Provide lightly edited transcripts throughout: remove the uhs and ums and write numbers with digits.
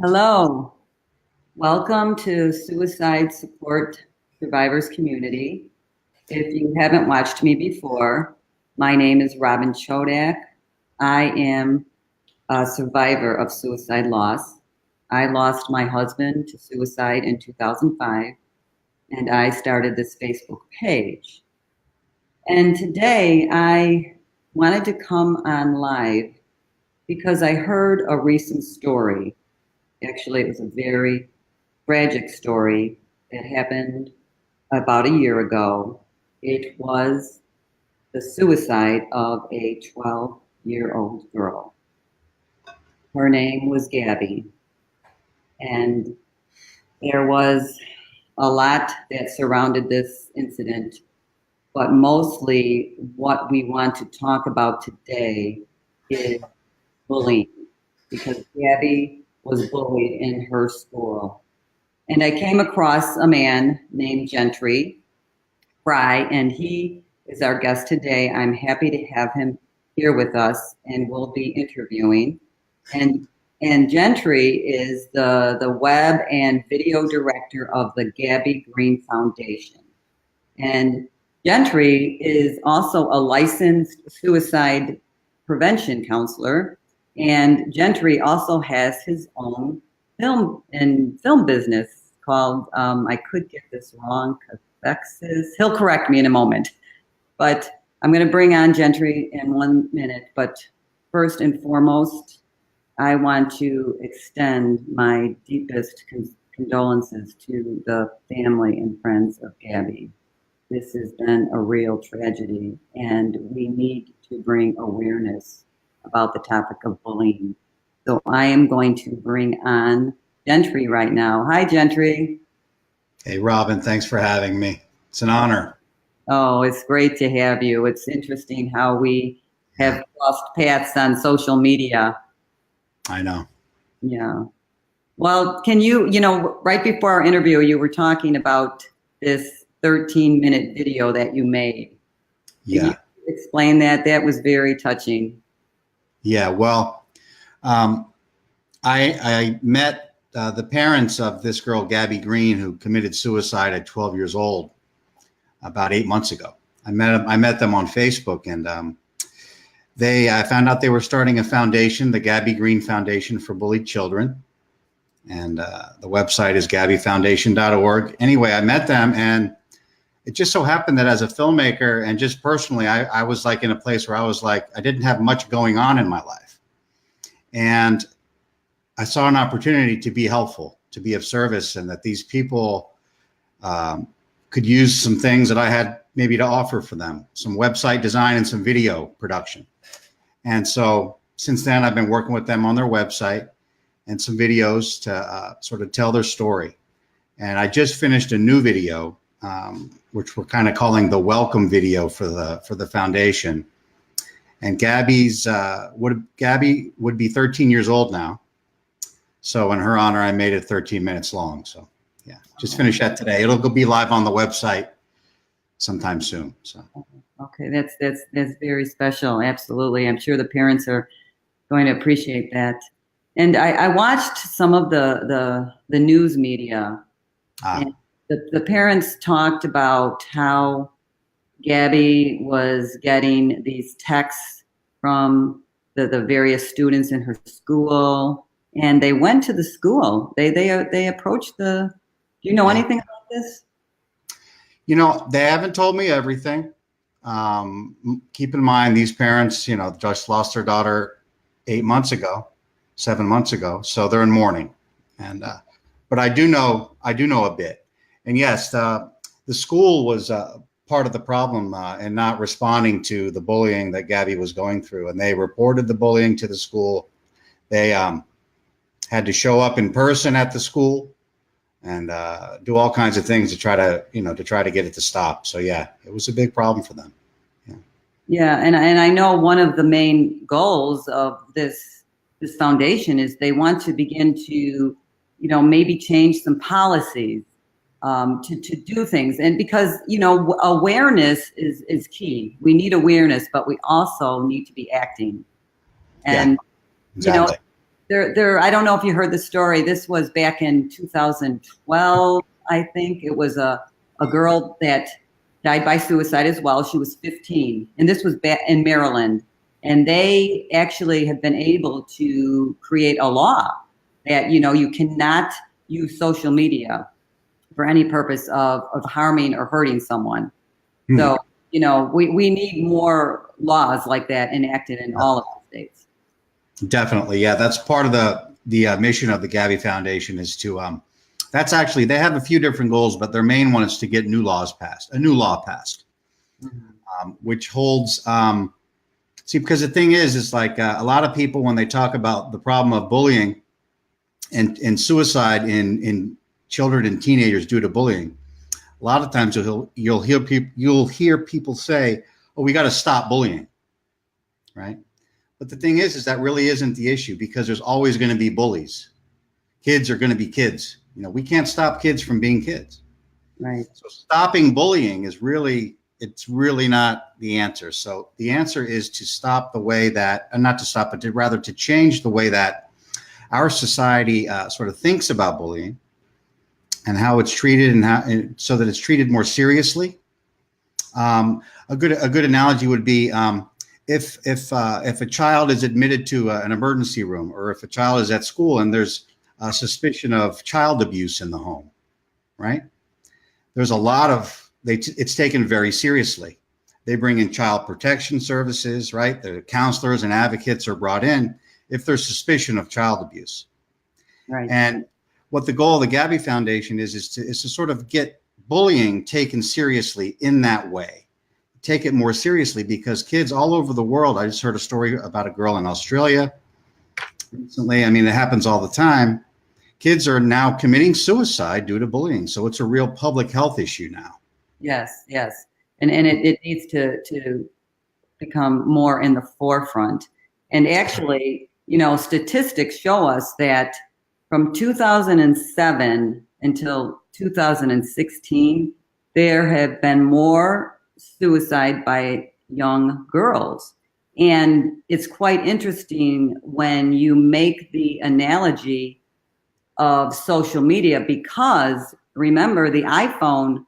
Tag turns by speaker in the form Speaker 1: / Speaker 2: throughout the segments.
Speaker 1: Hello, welcome to Suicide Support Survivors Community. If you haven't watched me before, my name is Robin Chodak. I am a survivor of suicide loss. I lost my husband to suicide in 2005, and I started this Facebook page. And today I wanted to come on live because I heard a recent story. Actually, it was a very tragic story that happened about a year ago. It was the suicide of a 12-year-old girl. Her name was Gabbie, and there was a lot that surrounded this incident, but mostly what we want to talk about today is bullying, because Gabbie was bullied in her school. And I came across a man named Gentry Fry, and he is our guest today. I'm happy to have him here with us, and we'll be interviewing. And Gentry is the web and video director of the Gabbie Green Foundation. And Gentry is also a licensed suicide prevention counselor, and Gentry also has his own film business called, I could get this wrong, Cathexis. He'll correct me in a moment. But I'm going to bring on Gentry in 1 minute. But first and foremost, I want to extend my deepest condolences to the family and friends of Gabbie. This has been a real tragedy, and we need to bring awareness about the topic of bullying. So I am going to bring on Gentry right now. Hi, Gentry.
Speaker 2: Hey, Robin, thanks for having me. It's an honor.
Speaker 1: Oh, it's great to have you. It's interesting how we have crossed paths on social media.
Speaker 2: I know.
Speaker 1: Yeah. Well, can you right before our interview, you were talking about this 13-minute video that you made. Can you explain that? That was very touching.
Speaker 2: Yeah, well, I met the parents of this girl, Gabbie Green, who committed suicide at 12 years old about 8 months ago. I met them on Facebook, and I found out they were starting a foundation, the Gabbie Green Foundation for Bullied Children. And the website is gabbiefoundation.org. Anyway, I met them, and it just so happened that as a filmmaker and just personally, I was like in a place where I was like, I didn't have much going on in my life. And I saw an opportunity to be helpful, to be of service, and that these people could use some things that I had maybe to offer for them, some website design and some video production. And so since then, I've been working with them on their website and some videos to sort of tell their story. And I just finished a new video, which we're kind of calling the welcome video for the foundation. And Gabbie would be 13 years old now. So in her honor, I made it 13 minutes long. So yeah, just finished that today. It'll be live on the website sometime soon. So
Speaker 1: okay, that's very special. Absolutely. I'm sure the parents are going to appreciate that. And I watched some of the news media, and the parents talked about how Gabbie was getting these texts from the various students in her school, and they went to the school. They approached the. Do you know anything about this?
Speaker 2: You know, they haven't told me everything. Keep in mind, these parents, just lost their daughter 7 months ago, so they're in mourning. And but I do know a bit. And yes, the school was part of the problem in not responding to the bullying that Gabbie was going through. And they reported the bullying to the school. They had to show up in person at the school and do all kinds of things to try to get it to stop. So yeah, it was a big problem for them.
Speaker 1: Yeah, and I know one of the main goals of this foundation is they want to begin to, maybe change some policies to do things. And because, awareness is key. We need awareness, but we also need to be acting. And,
Speaker 2: exactly.
Speaker 1: I don't know if you heard the story. This was back in 2012, I think. It was a girl that died by suicide as well. She was 15, and this was back in Maryland. And they actually have been able to create a law that, you cannot use social media for any purpose of harming or hurting someone. So, we need more laws like that enacted in all of the states.
Speaker 2: Definitely. Yeah. That's part of the mission of the Gabbie Foundation is to, that's actually, they have a few different goals, but their main one is to get a new law passed, which holds, see, because the thing is like a lot of people, when they talk about the problem of bullying and suicide in children and teenagers due to bullying, a lot of times you'll hear people say, "Oh, we got to stop bullying," right? But the thing is that really isn't the issue, because there's always going to be bullies. Kids are going to be kids. We can't stop kids from being kids.
Speaker 1: Right.
Speaker 2: So stopping bullying is really not the answer. So the answer is to stop the way that, and not to stop, but rather to change the way that our society sort of thinks about bullying and how it's treated, and so that it's treated more seriously. A good analogy would be if a child is admitted to an emergency room, or if a child is at school and there's a suspicion of child abuse in the home, right? There's a lot of it's taken very seriously. They bring in child protection services, right? The counselors and advocates are brought in if there's suspicion of child abuse.
Speaker 1: Right.
Speaker 2: And what the goal of the Gabbie Foundation is to sort of get bullying taken seriously in that way. Take it more seriously, because kids all over the world, I just heard a story about a girl in Australia recently. I mean, it happens all the time. Kids are now committing suicide due to bullying. So it's a real public health issue now.
Speaker 1: Yes, yes. And it needs to become more in the forefront. And actually, statistics show us that from 2007 until 2016, there have been more suicide by young girls. And it's quite interesting when you make the analogy of social media, because remember, the iPhone,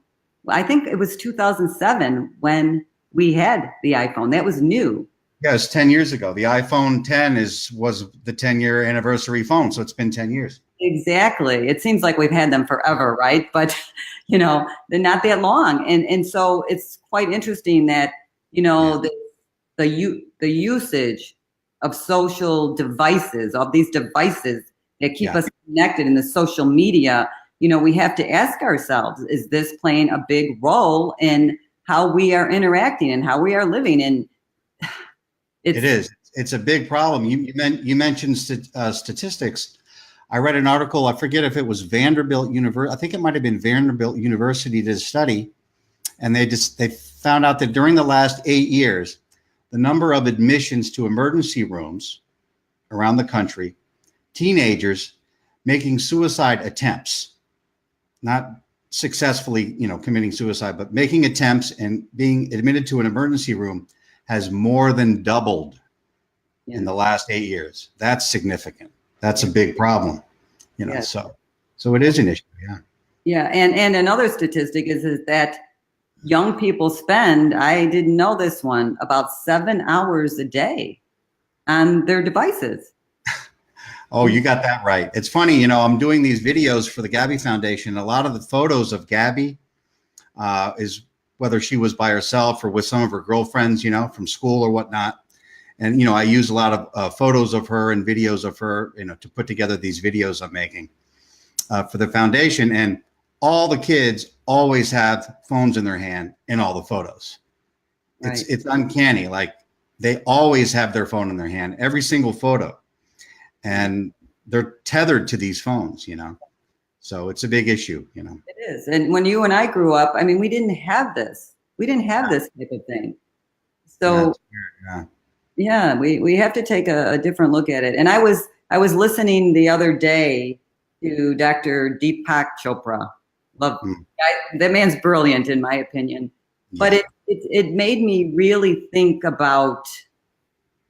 Speaker 1: I think it was 2007 when we had the iPhone. That was new.
Speaker 2: Yeah, it's 10 years ago. The iPhone 10 was the 10-year anniversary phone, so it's been 10 years.
Speaker 1: Exactly. It seems like we've had them forever, right? But they're not that long, and so it's quite interesting that the usage of social devices, of these devices that keep us connected in the social media. We have to ask ourselves: is this playing a big role in how we are interacting and how we are living? And
Speaker 2: it is. It's a big problem. You mentioned statistics. I read an article. I forget if it was Vanderbilt University. I think it might have been Vanderbilt University did a study, and they found out that during the last 8 years, the number of admissions to emergency rooms around the country, teenagers making suicide attempts, not successfully, committing suicide, but making attempts and being admitted to an emergency room, has more than doubled in the last 8 years. That's significant. That's a big problem, so it is an issue. Yeah.
Speaker 1: Yeah. And another statistic is that young people spend, I didn't know this one, about 7 hours a day on their devices.
Speaker 2: Oh, you got that right. It's funny, I'm doing these videos for the Gabbie Foundation. A lot of the photos of Gabbie is whether she was by herself or with some of her girlfriends, from school or whatnot. And, I use a lot of photos of her and videos of her, to put together these videos I'm making for the foundation. And all the kids always have phones in their hand in all the photos. Right. It's uncanny. Like, they always have their phone in their hand, every single photo. And they're tethered to these phones, so it's a big issue, It
Speaker 1: is. And when you and I grew up, I mean, we didn't have this. We didn't have this type of thing. So we have to take a different look at it. And I was listening the other day to Dr. Deepak Chopra. That man's brilliant, in my opinion. Yeah. But it made me really think about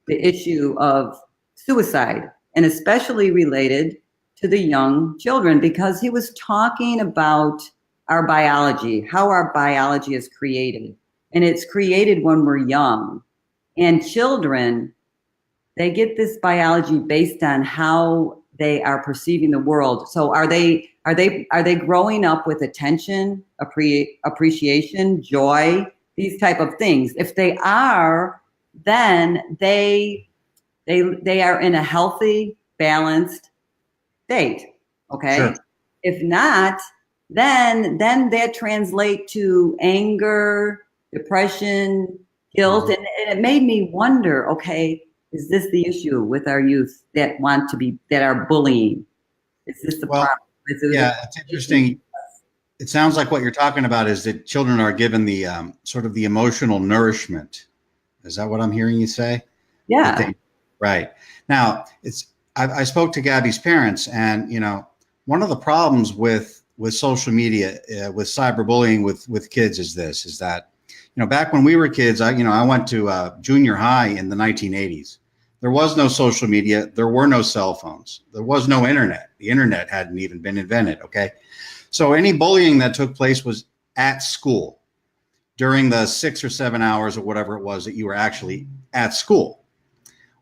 Speaker 1: the issue of suicide and especially related to the young children, because he was talking about our biology, how our biology is created. And it's created when we're young. And children, they get this biology based on how they are perceiving the world. So are they growing up with attention, appreciation, joy, these type of things? If they are, then they are in a healthy, balanced state. Okay.
Speaker 2: Sure.
Speaker 1: If not, then that translates to anger, depression, guilt, and it made me wonder. Okay, is this the issue with our youth that are bullying? Is this the
Speaker 2: Well,
Speaker 1: problem?
Speaker 2: yeah, it's interesting. It sounds like what you're talking about is that children are given the sort of the emotional nourishment. Is that what I'm hearing you say?
Speaker 1: Yeah.
Speaker 2: Right. Now, I spoke to Gabbie's parents, and one of the problems with social media, with cyberbullying with kids is that back when we were kids, I went to junior high in the 1980s. There was no social media. There were no cell phones. There was no internet. The internet hadn't even been invented. Okay. So any bullying that took place was at school during the 6 or 7 hours or whatever it was that you were actually at school,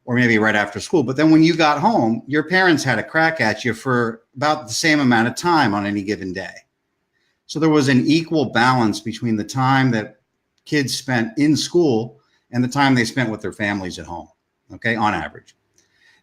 Speaker 2: or maybe right after school. But then when you got home, your parents had a crack at you for about the same amount of time on any given day. So there was an equal balance between the time that kids spent in school and the time they spent with their families at home, okay, on average.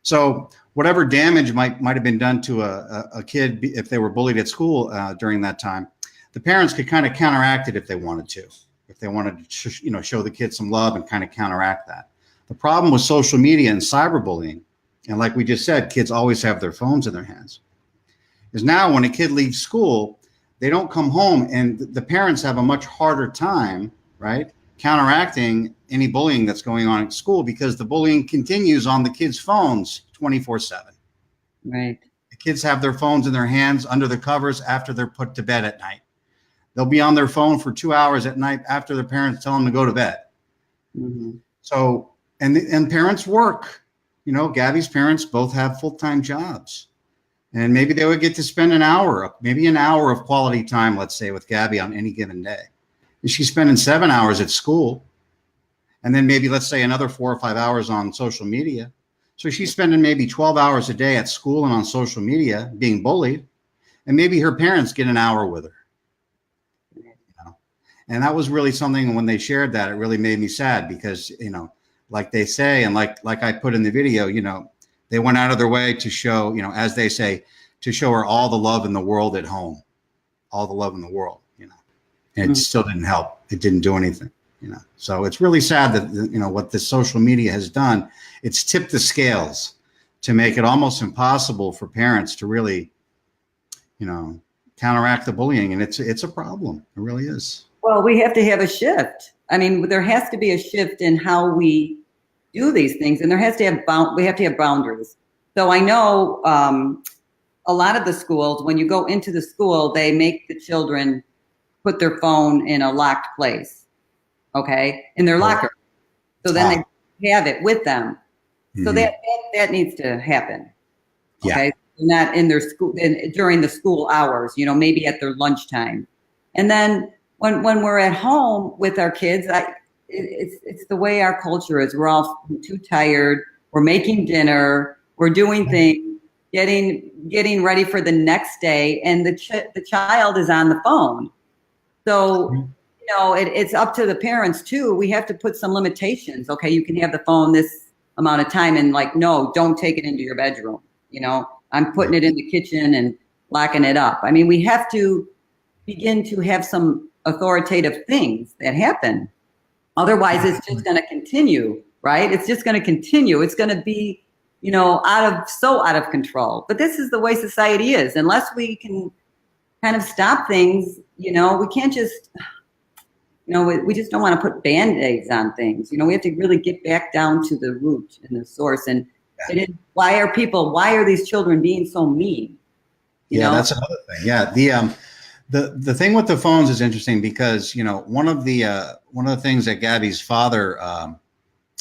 Speaker 2: So whatever damage might have been done to a kid if they were bullied at school during that time, the parents could kind of counteract it if they wanted to show the kids some love and kind of counteract that. The problem with social media and cyberbullying, and like we just said, kids always have their phones in their hands, is now when a kid leaves school, they don't come home, and the parents have a much harder time, right, counteracting any bullying that's going on at school, because the bullying continues on the kids' phones 24/7.
Speaker 1: Right.
Speaker 2: The kids have their phones in their hands under the covers after they're put to bed at night. They'll be on their phone for 2 hours at night after their parents tell them to go to bed.
Speaker 1: Mm-hmm.
Speaker 2: So, and parents work. Gabbie's parents both have full-time jobs, and maybe they would get to spend an hour of quality time, let's say, with Gabbie on any given day. And she's spending 7 hours at school, and then maybe, let's say, another 4 or 5 hours on social media. So she's spending maybe 12 hours a day at school and on social media being bullied, and maybe her parents get an hour with her. And that was really something, when they shared that, it really made me sad, because, like they say, and like I put in the video, they went out of their way to show, as they say, to show her all the love in the world at home, all the love in the world, and it still didn't help. It didn't do anything, So it's really sad that, what this social media has done, it's tipped the scales to make it almost impossible for parents to really, counteract the bullying. And it's a problem. It really is.
Speaker 1: Well, we have to have a shift. I mean, there has to be a shift in how we do these things, and we have to have boundaries. So I know a lot of the schools, when you go into the school, they make the children put their phone in a locked place, okay, in their locker. So then they have it with them. So that needs to happen. Okay, not in their school during the school hours. Maybe at their lunchtime, and then. When we're at home with our kids, it's the way our culture is. We're all too tired. We're making dinner. We're doing things, getting ready for the next day, and the child is on the phone. So it's up to the parents too. We have to put some limitations. Okay, you can have the phone this amount of time, and no, don't take it into your bedroom. I'm putting it in the kitchen and locking it up. I mean, we have to begin to have some authoritative things that happen. Otherwise, it's just going to continue, right? It's just going to continue. It's going to be, out of control. But this is the way society is. Unless we can kind of stop things, we can't just, we just don't want to put Band-Aids on things. We have to really get back down to the root and the source. And why are these children being so mean?
Speaker 2: That's another thing. Yeah. The thing with the phones is interesting, because one of the things that Gabbie's father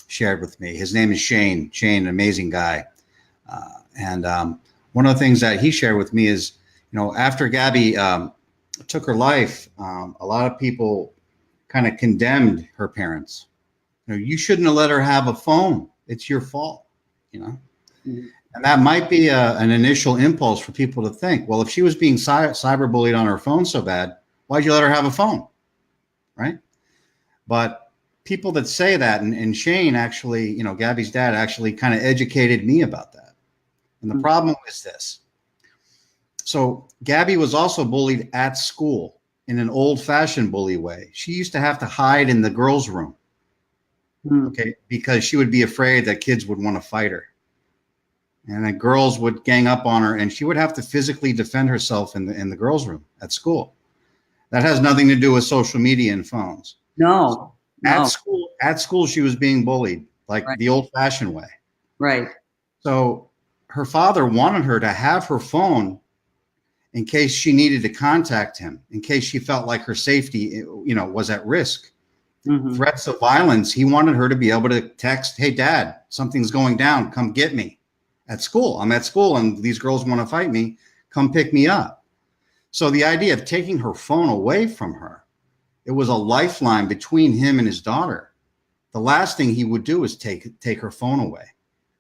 Speaker 2: shared with me, his name is Shane, an amazing guy, And one of the things that he shared with me is, after Gabbie took her life, a lot of people kind of condemned her parents. You shouldn't have let her have a phone. It's your fault,
Speaker 1: Mhm.
Speaker 2: And that might be an initial impulse for people to think, well, if she was being cyberbullied on her phone so bad, why'd you let her have a phone, right? But people that say that, and Shane actually, Gabbie's dad actually kind of educated me about that. And the problem is this. So Gabbie was also bullied at school in an old-fashioned bully way. She used to have to hide in the girls' room, okay, because she would be afraid that kids would want to fight her. And then girls would gang up on her, and she would have to physically defend herself in the girls' room at school. That has nothing to do with social media and phones.
Speaker 1: No.
Speaker 2: At school, she was being bullied like
Speaker 1: Right.
Speaker 2: the old-fashioned way.
Speaker 1: Right.
Speaker 2: So her father wanted her to have her phone in case she needed to contact him, in case she felt like her safety, was at risk.
Speaker 1: Mm-hmm.
Speaker 2: Threats of violence. He wanted her to be able to text, "Hey, Dad, something's going down. Come get me at school. I'm at school and these girls want to fight me. Come pick me up." So the idea of taking her phone away from her, it was a lifeline between him and his daughter. The last thing he would do is take her phone away.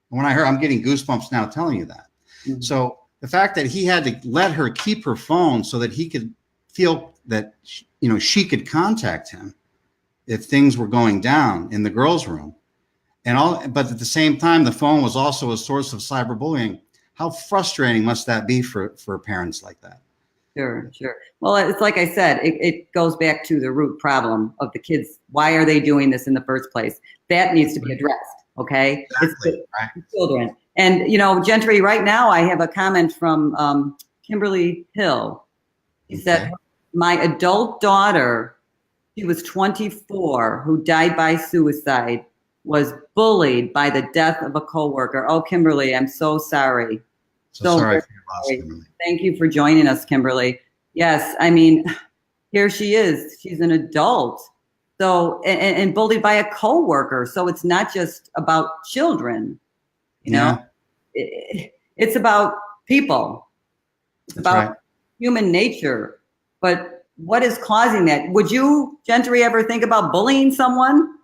Speaker 2: And when I heard, I'm getting goosebumps now telling you that. Mm-hmm. So the fact that he had to let her keep her phone so that he could feel that, she could contact him if things were going down in the girls' room, but at the same time, the phone was also a source of cyberbullying. How frustrating must that be for parents like that?
Speaker 1: Sure. Well, it's like I said, it goes back to the root problem of the kids. Why are they doing this in the first place? That needs to be addressed. Okay.
Speaker 2: Exactly.
Speaker 1: It's children. And, Gentry, right now I have a comment from Kimberly Hill. She said, my adult daughter, she was 24, who died by suicide, was bullied by the death of a coworker. Oh, Kimberly, I'm so sorry.
Speaker 2: So sorry for your loss, Kimberly.
Speaker 1: Thank you for joining us, Kimberly. Yes, I mean, here she is. She's an adult. So, and bullied by a coworker. So it's not just about children, it's about people. It's about human nature. But what is causing that? Would you, Gentry, ever think about bullying someone?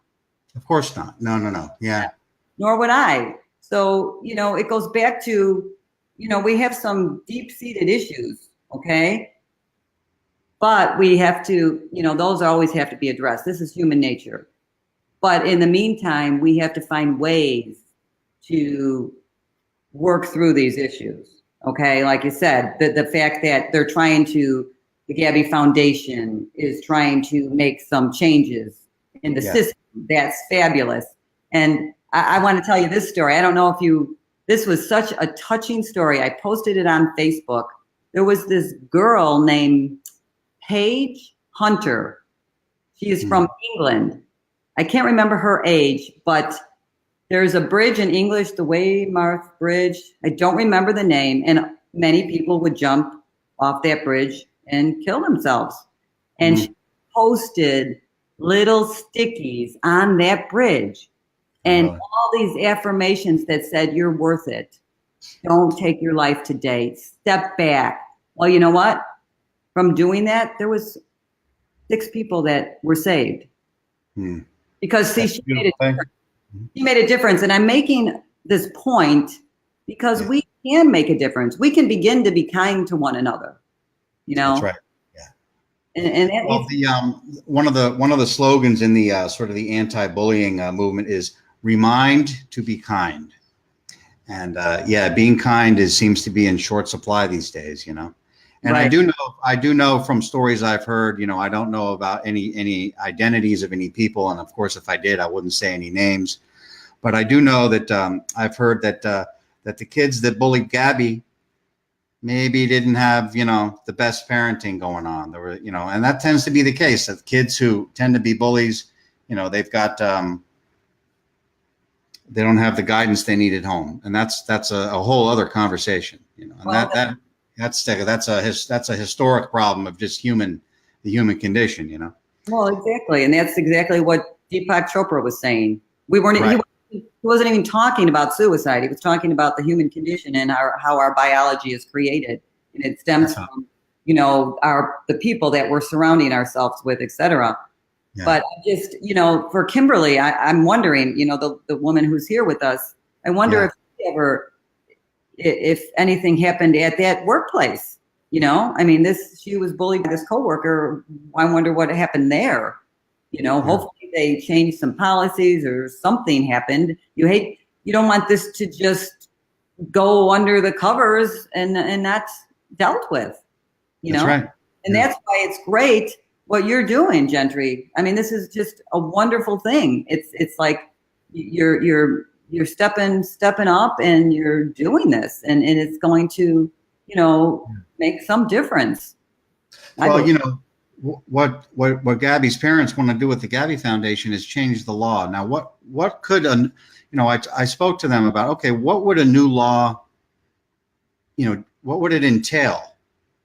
Speaker 2: Of course not. No. Yeah.
Speaker 1: Nor would I. So, it goes back to, we have some deep-seated issues, okay? But we have to, those always have to be addressed. This is human nature. But in the meantime, we have to find ways to work through these issues, okay? Like you said, the fact that they're trying to, the Gabbie Foundation is trying to make some changes in the system. That's fabulous. And I want to tell you this story. I don't know if this was such a touching story. I posted it on Facebook. There was this girl named Paige Hunter. She is from England. I can't remember her age, but there's a bridge in English, the Weymouth Bridge. I don't remember the name. And many people would jump off that bridge and kill themselves. And she posted little stickies on that bridge. And all these affirmations that said, you're worth it. Don't take your life today. Step back. Well, you know what? From doing that, there was 6 people that were saved. Because, see, she made a difference. And I'm making this point because we can make a difference. We can begin to be kind to one another.
Speaker 2: That's right.
Speaker 1: And
Speaker 2: one of the slogans in the sort of the anti-bullying movement is remind to be kind. And being kind seems to be in short supply these days, And I do know from stories I've heard, I don't know about any identities of any people, and of course, if I did, I wouldn't say any names. But I do know that I've heard that the kids that bullied Gabbie maybe didn't have, the best parenting going on. There were, and that tends to be the case. That kids who tend to be bullies, they've got they don't have the guidance they need at home, and that's a whole other conversation. And that's a historic problem of just the human condition. Well,
Speaker 1: exactly, and that's exactly what Deepak Chopra was saying. He wasn't wasn't even talking about suicide. He was talking about the human condition and how our biology is created, and it stems from, you know, the people that we're surrounding ourselves with, et cetera.
Speaker 2: Yeah.
Speaker 1: But just, you know, for Kimberly, I'm wondering, you know, the woman who's here with us, I wonder if she ever, if anything happened at that workplace. You know, I mean, she was bullied by this coworker. I wonder what happened there. You know, hopefully they changed some policies or something happened. You don't want this to just go under the covers and not dealt with, you know?
Speaker 2: That's right.
Speaker 1: And that's why it's great what you're doing, Gentry. I mean, this is just a wonderful thing. It's like you're stepping up and you're doing this, and it's going to, you know, make some difference.
Speaker 2: Well, you know, what Gabbie's parents want to do with the Gabbie Foundation is change the law. Now, what could you know, I spoke to them about, okay, what would a new law, you know, what would it entail?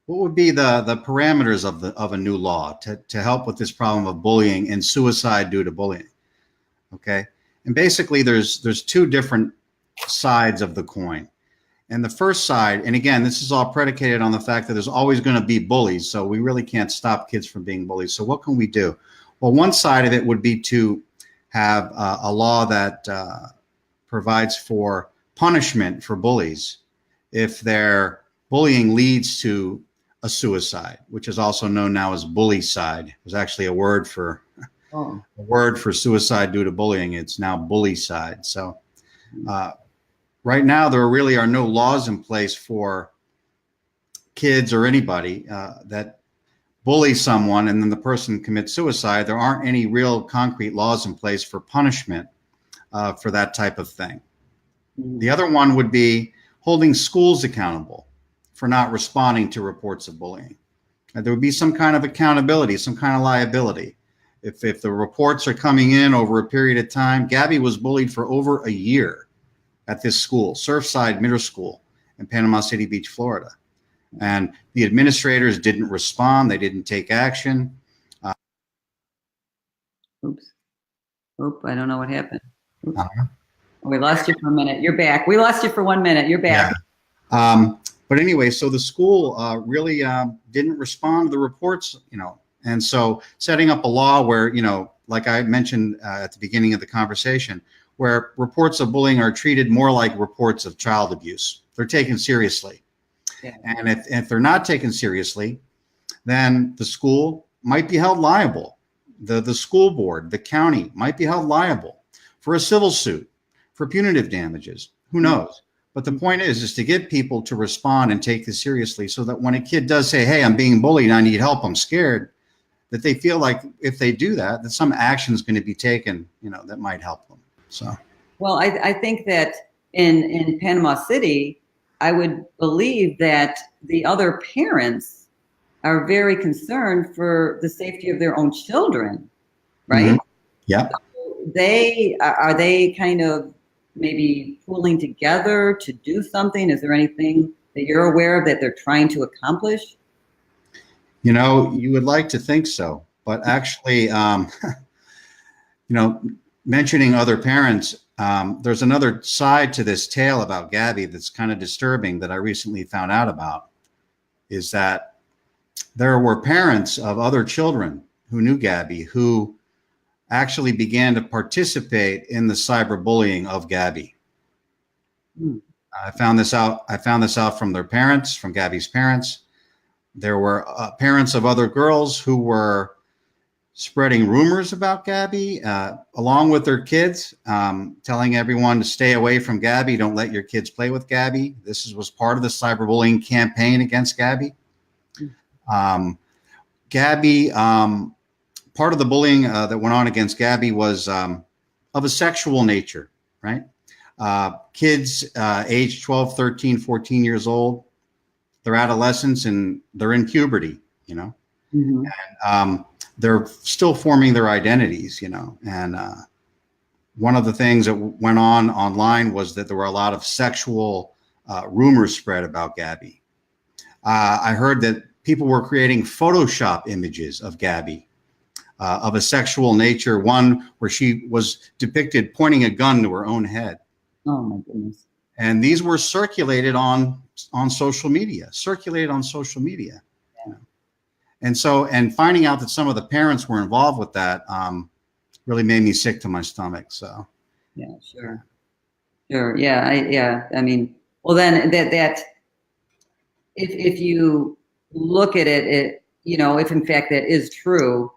Speaker 2: What would be the parameters of a new law to help with this problem of bullying and suicide due to bullying? Okay, and basically there's two different sides of the coin. And the first side, and again, this is all predicated on the fact that there's always going to be bullies, so we really can't stop kids from being bullies. So what can we do? Well, one side of it would be to have a law that provides for punishment for bullies if their bullying leads to a suicide, which is also known now as bullycide. There's actually a word for suicide due to bullying. It's now bullycide. So right now, there really are no laws in place for kids or anybody that bully someone and then the person commits suicide. There aren't any real concrete laws in place for punishment for that type of thing. The other one would be holding schools accountable for not responding to reports of bullying. There would be some kind of accountability, some kind of liability. If the reports are coming in over a period of time, Gabbie was bullied for over a year at this school, Surfside Middle School in Panama City Beach, Florida. And the administrators didn't respond. They didn't take action.
Speaker 1: Oops. Oop, I don't know what happened. We lost you for a minute. You're back. We lost you for 1 minute. You're back.
Speaker 2: Yeah. But anyway, so the school really didn't respond to the reports, you know. And so setting up a law where, you know, like I mentioned at the beginning of the conversation, where reports of bullying are treated more like reports of child abuse. They're taken seriously. Yeah. And if they're not taken seriously, then the school might be held liable. The school board, the county might be held liable for a civil suit, for punitive damages. Who knows? But the point is to get people to respond and take this seriously so that when a kid does say, hey, I'm being bullied, I need help, I'm scared, that they feel like if they do that, that some action is going to be taken, you know, that might help them. So,
Speaker 1: well, I think that in Panama City, I would believe that the other parents are very concerned for the safety of their own children, right?
Speaker 2: Mm-hmm. Yeah.
Speaker 1: So are they kind of maybe pooling together to do something? Is there anything that you're aware of that they're trying to accomplish?
Speaker 2: You know, you would like to think so, but actually, you know, mentioning other parents, there's another side to this tale about Gabbie that's kind of disturbing that I recently found out about, is that there were parents of other children who knew Gabbie who actually began to participate in the cyberbullying of Gabbie. I found this out from their parents, from Gabbie's parents. There were parents of other girls who were spreading rumors about Gabbie along with their kids, telling everyone to stay away from Gabbie. Don't let your kids play with Gabbie. This was part of the cyberbullying campaign against Gabbie. Gabbie, part of the bullying that went on against Gabbie was of a sexual nature, right? Kids aged 12, 13, 14 years old, they're adolescents and they're in puberty, you know, and they're still forming their identities, you know, and one of the things that went on online was that there were a lot of sexual rumors spread about Gabbie. I heard that people were creating Photoshop images of Gabbie of a sexual nature, one where she was depicted pointing a gun to her own head.
Speaker 1: Oh my goodness.
Speaker 2: And these were circulated on social media, And so, and finding out that some of the parents were involved with that really made me sick to my stomach. So,
Speaker 1: yeah, sure. Yeah. I mean, well, then that if you look at it, if in fact that is true,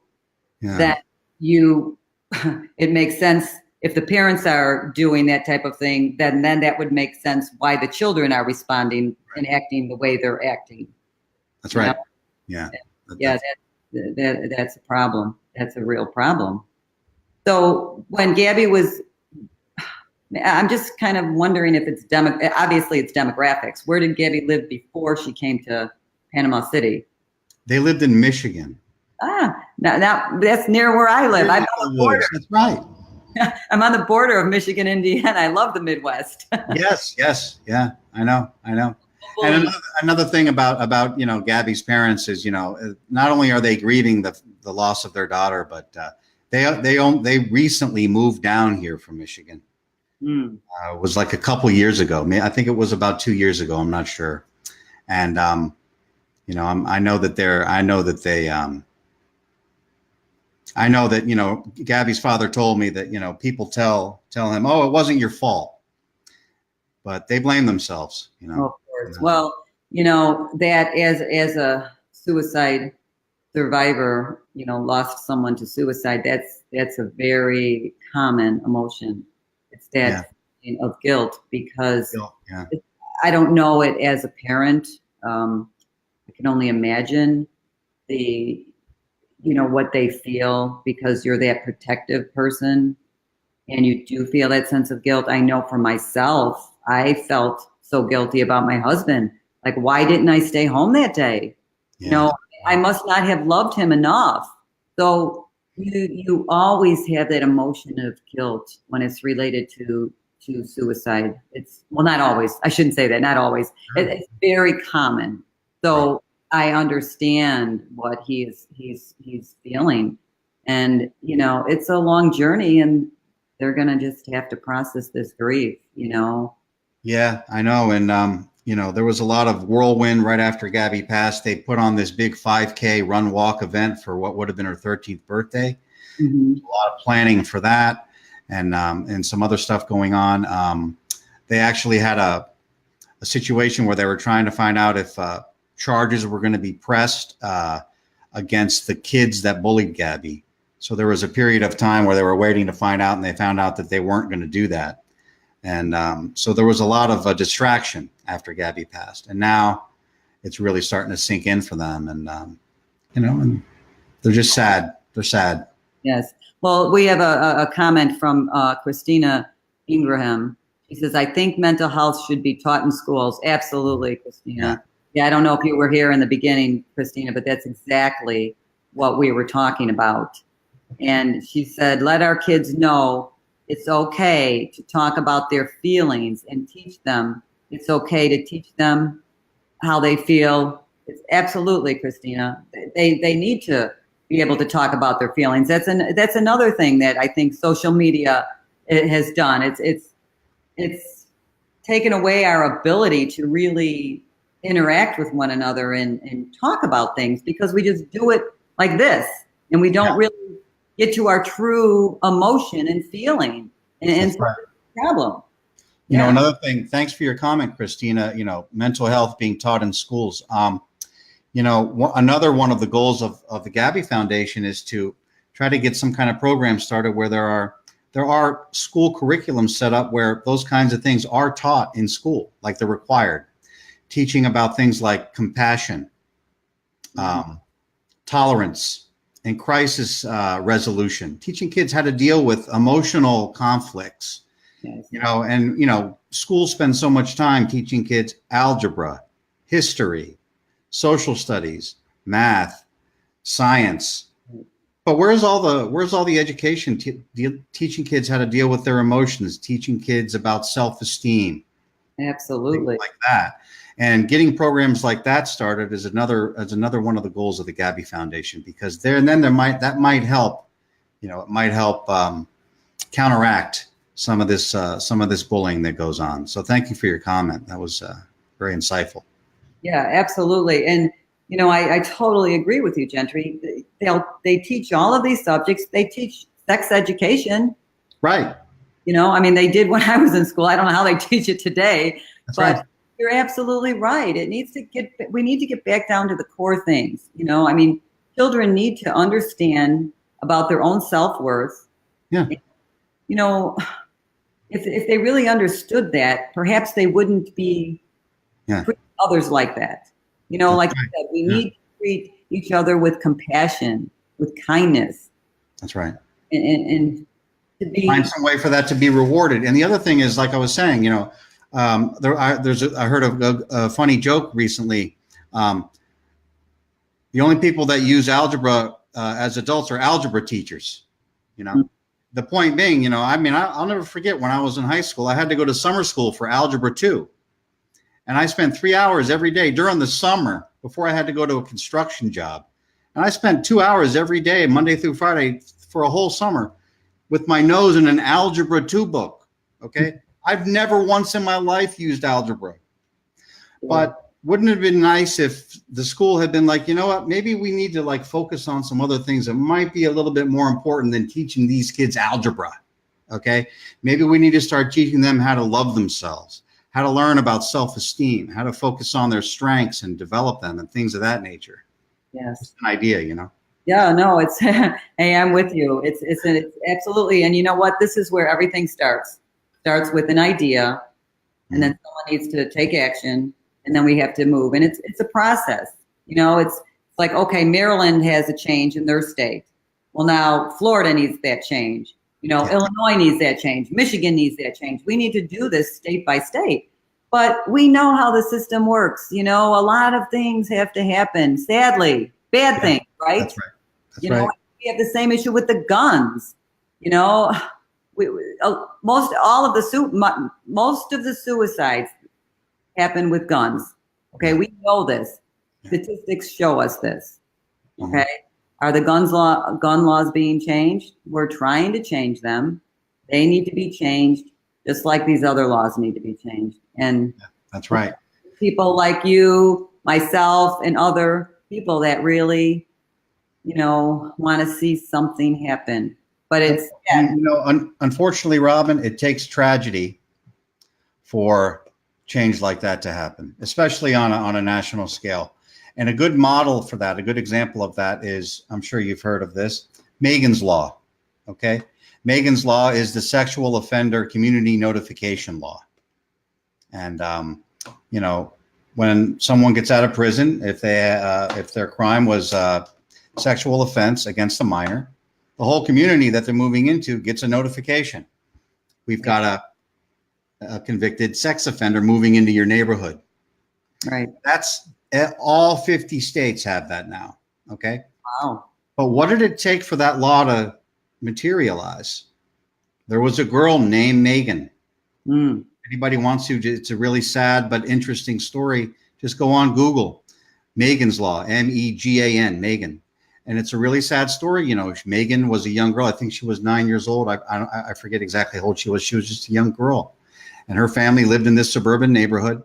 Speaker 1: that it makes sense. If the parents are doing that type of thing, then that would make sense why the children are responding and acting the way they're acting.
Speaker 2: That's right.
Speaker 1: Yeah. That's a problem. That's a real problem. So when Gabbie was, I'm just kind of wondering if it's obviously it's demographics. Where did Gabbie live before she came to Panama City?
Speaker 2: They lived in Michigan.
Speaker 1: Now that's near where I live. I'm on the border.
Speaker 2: That's right.
Speaker 1: I'm on the border of Michigan, Indiana. I love the Midwest.
Speaker 2: Yes. Yeah, I know. And another thing about Gabbie's parents is, not only are they grieving the loss of their daughter, but they recently moved down here from Michigan. It was like a couple years ago. I think it was about 2 years ago. I'm not sure. And I know that Gabbie's father told me that people tell him, oh, it wasn't your fault, but they blame themselves.
Speaker 1: Oh, of course. Well, that as a suicide survivor, lost someone to suicide. That's a very common emotion. It's that feeling of guilt because I don't know it as a parent. I can only imagine what they feel because you're that protective person and you do feel that sense of guilt. I know for myself, I felt so guilty about my husband. Like, why didn't I stay home that day? I must not have loved him enough. So you always have that emotion of guilt when it's related to suicide. Not always. I shouldn't say that. Not always. It's very common. So I understand what he's feeling, and it's a long journey, and they're gonna just have to process this grief.
Speaker 2: Yeah, I know, and there was a lot of whirlwind right after Gabbie passed. They put on this big 5K run walk event for what would have been her 13th birthday. Mm-hmm. A lot of planning for that, and some other stuff going on. They actually had a situation where they were trying to find out if charges were going to be pressed against the kids that bullied Gabbie. So there was a period of time where they were waiting to find out, and they found out that they weren't going to do that. And so there was a lot of distraction after Gabbie passed. And now it's really starting to sink in for them. And, and they're just sad. They're sad.
Speaker 1: Yes. Well, we have a comment from Christina Ingraham. She says, I think mental health should be taught in schools. Absolutely, Christina. Yeah, I don't know if you were here in the beginning, Christina, but that's exactly what we were talking about. And she said, let our kids know it's okay to talk about their feelings and teach them. It's okay to teach them how they feel. It's absolutely, Christina. They need to be able to talk about their feelings. That's another thing that I think social media has done. It's taken away our ability to really interact with one another and talk about things because we just do it like this and we don't really get to our true emotion and feeling. And it's a problem.
Speaker 2: Another thing, thanks for your comment, Christina, mental health being taught in schools. Another one of the goals of the Gabbie Foundation is to try to get some kind of program started where there are school curriculums set up where those kinds of things are taught in school, like they're required. Teaching about things like compassion, tolerance, and crisis resolution, teaching kids how to deal with emotional conflicts. Yes. Schools spend so much time teaching kids algebra, history, social studies, math, science. But where's all the education teaching kids how to deal with their emotions, teaching kids about self-esteem?
Speaker 1: Absolutely.
Speaker 2: Like that. And getting programs like that started is another one of the goals of the Gabbie Foundation, because that might help, it might help counteract some of this bullying that goes on. So thank you for your comment. That was very insightful.
Speaker 1: Yeah, absolutely. And I totally agree with you, Gentry. They teach all of these subjects. They teach sex education.
Speaker 2: Right.
Speaker 1: They did when I was in school. I don't know how they teach it today.
Speaker 2: That's
Speaker 1: but
Speaker 2: right.
Speaker 1: You're absolutely right. We need to get back down to the core things. Children need to understand about their own self-worth.
Speaker 2: Yeah.
Speaker 1: If they really understood that, perhaps they wouldn't be treating others like that. Like you said, we need to treat each other with compassion, with kindness.
Speaker 2: That's right.
Speaker 1: And to
Speaker 2: find some way for that to be rewarded. And the other thing is, like I was saying, I heard a funny joke recently. The only people that use algebra as adults are algebra teachers. The point being, I'll never forget when I was in high school, I had to go to summer school for algebra 2. And I spent 3 hours every day during the summer before I had to go to a construction job. And I spent 2 hours every day, Monday through Friday, for a whole summer with my nose in an algebra 2 book. Okay. I've never once in my life used algebra, but wouldn't it have been nice if the school had been like, maybe we need to focus on some other things that might be a little bit more important than teaching these kids algebra. Okay. Maybe we need to start teaching them how to love themselves, how to learn about self-esteem, how to focus on their strengths and develop them and things of that nature.
Speaker 1: Yes.
Speaker 2: It's an idea,
Speaker 1: Yeah, no, it's, hey, I'm with you. It's absolutely. And you know what? This is where everything starts with an idea, and then someone needs to take action, and then we have to move. And it's a process. It's like, okay, Maryland has a change in their state. Well, now Florida needs that change. Illinois needs that change. Michigan needs that change. We need to do this state by state. But we know how the system works. A lot of things have to happen. Sadly, bad things, right?
Speaker 2: That's right. That's right.
Speaker 1: We have the same issue with the guns. Most of the suicides happen with guns. Okay, we know this. Statistics show us this. Okay, are the gun laws being changed? We're trying to change them. They need to be changed, just like these other laws need to be changed. And
Speaker 2: that's right.
Speaker 1: People like you, myself, and other people that really, want to see something happen. But it's
Speaker 2: unfortunately, Robin, it takes tragedy for change like that to happen, especially on a national scale. And a good model for that, a good example of that is, I'm sure you've heard of this, Megan's Law. Okay, Megan's Law is the sexual offender community notification law. And when someone gets out of prison, if their crime was sexual offense against a minor, the whole community that they're moving into gets a notification. We've got a convicted sex offender moving into your neighborhood.
Speaker 1: Right.
Speaker 2: That's all 50 states have that now. Okay.
Speaker 1: Wow.
Speaker 2: But what did it take for that law to materialize? There was a girl named Megan. Anybody wants to, it's a really sad but interesting story. Just go on Google, Megan's Law, Megan, Megan. And it's a really sad story. Megan was a young girl. I think she was 9 years old. I forget exactly how old she was. She was just a young girl. And her family lived in this suburban neighborhood.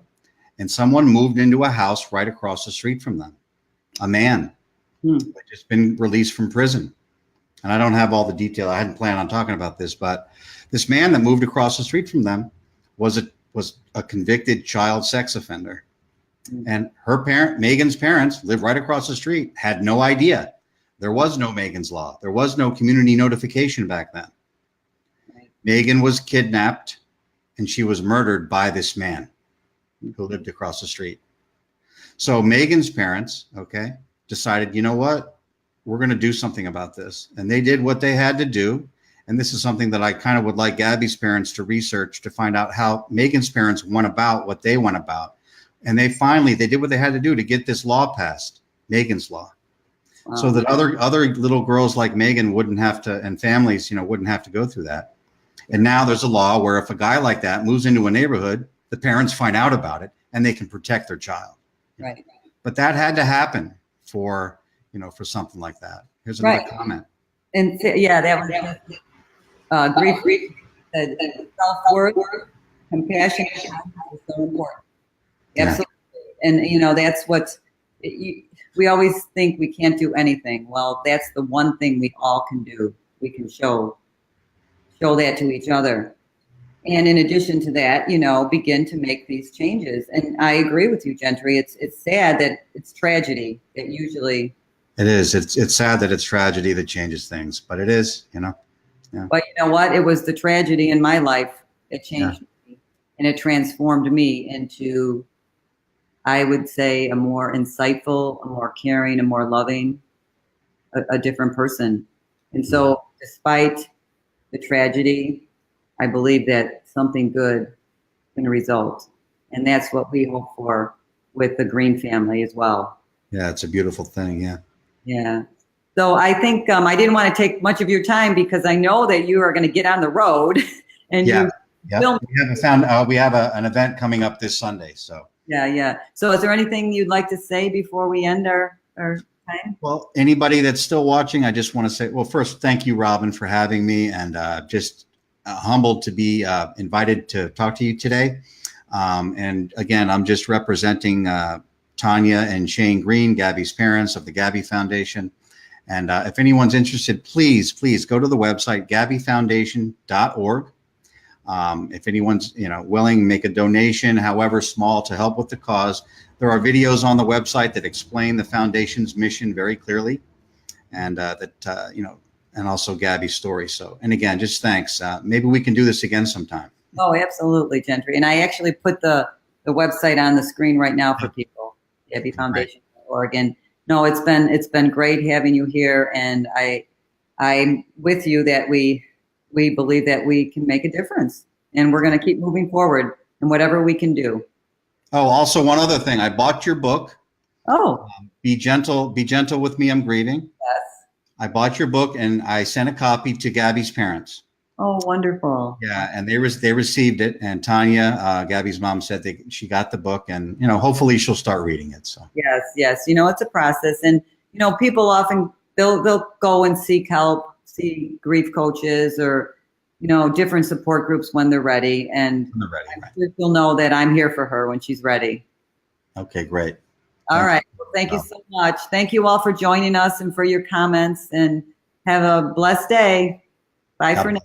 Speaker 2: And someone moved into a house right across the street from them. A man who had just been released from prison. And I don't have all the detail. I hadn't planned on talking about this. But this man that moved across the street from them was a convicted child sex offender. And Megan's parents lived right across the street, had no idea. There was no Megan's Law. There was no community notification back then. Right. Megan was kidnapped and she was murdered by this man who lived across the street. So Megan's parents, decided, you know what? We're going to do something about this. And they did what they had to do. And this is something that I kind of would like Gabbie's parents to research to find out how Megan's parents went about what they went about. And they did what they had to do to get this law passed, Megan's Law. Wow. So that other little girls like Megan wouldn't have to, and families, wouldn't have to go through that. And now there's a law where if a guy like that moves into a neighborhood, the parents find out about it and they can protect their child.
Speaker 1: Right.
Speaker 2: But that had to happen for, for something like that. Here's another comment.
Speaker 1: And yeah, that was grief, self-worth, compassion, is so important.
Speaker 2: Yeah.
Speaker 1: Absolutely. And that's what we always think we can't do anything. Well, that's the one thing we all can do. We can show that to each other. And in addition to that, begin to make these changes. And I agree with you, Gentry. It's sad that it's tragedy that usually.
Speaker 2: It is. It's sad that it's tragedy that changes things, but it is, Yeah.
Speaker 1: But you know what? It was the tragedy in my life that changed me, and it transformed me into, I would say, a more insightful, a more caring, a more loving, a different person. And so despite the tragedy, I believe that something good can result. And that's what we hope for with the Green family as well.
Speaker 2: Yeah, it's a beautiful thing. Yeah.
Speaker 1: Yeah. So I think I didn't want to take much of your time because I know that you are going to get on the road and
Speaker 2: Yeah.
Speaker 1: film.
Speaker 2: We have an event coming up this Sunday. So
Speaker 1: Yeah. So is there anything you'd like to say before we end our time?
Speaker 2: Well, anybody that's still watching, I just want to say, well, first, thank you, Robin, for having me, and just humbled to be invited to talk to you today. And again, I'm just representing Tanya and Shane Green, Gabbie's parents of the Gabbie Foundation. And if anyone's interested, please go to the website, gabbiefoundation.org. If anyone's willing, make a donation, however small, to help with the cause. There are videos on the website that explain the foundation's mission very clearly, and and also Gabbie's story. So, and again, just thanks. Maybe we can do this again sometime.
Speaker 1: Oh, absolutely, Gentry. And I actually put the website on the screen right now for people. GabbieFoundation.org. And no, it's been great having you here, and I'm with you that we believe that we can make a difference, and we're going to keep moving forward in whatever we can do.
Speaker 2: Oh, also one other thing, I bought your book.
Speaker 1: Oh,
Speaker 2: Be Gentle with Me, I'm Grieving.
Speaker 1: yes.
Speaker 2: I bought your book and I sent a copy to Gabbie's parents.
Speaker 1: Oh, wonderful.
Speaker 2: Yeah, and they received it. And Tanya, Gabbie's mom, said she got the book, and hopefully she'll start reading it. So
Speaker 1: yes. It's a process, and people often they'll go and seek help, see grief coaches or different support groups when they're ready. And she'll know that I'm here for her when she's ready.
Speaker 2: Okay, great.
Speaker 1: All right. Well, thank you so much. Thank you all for joining us and for your comments, and have a blessed day. Bye for now.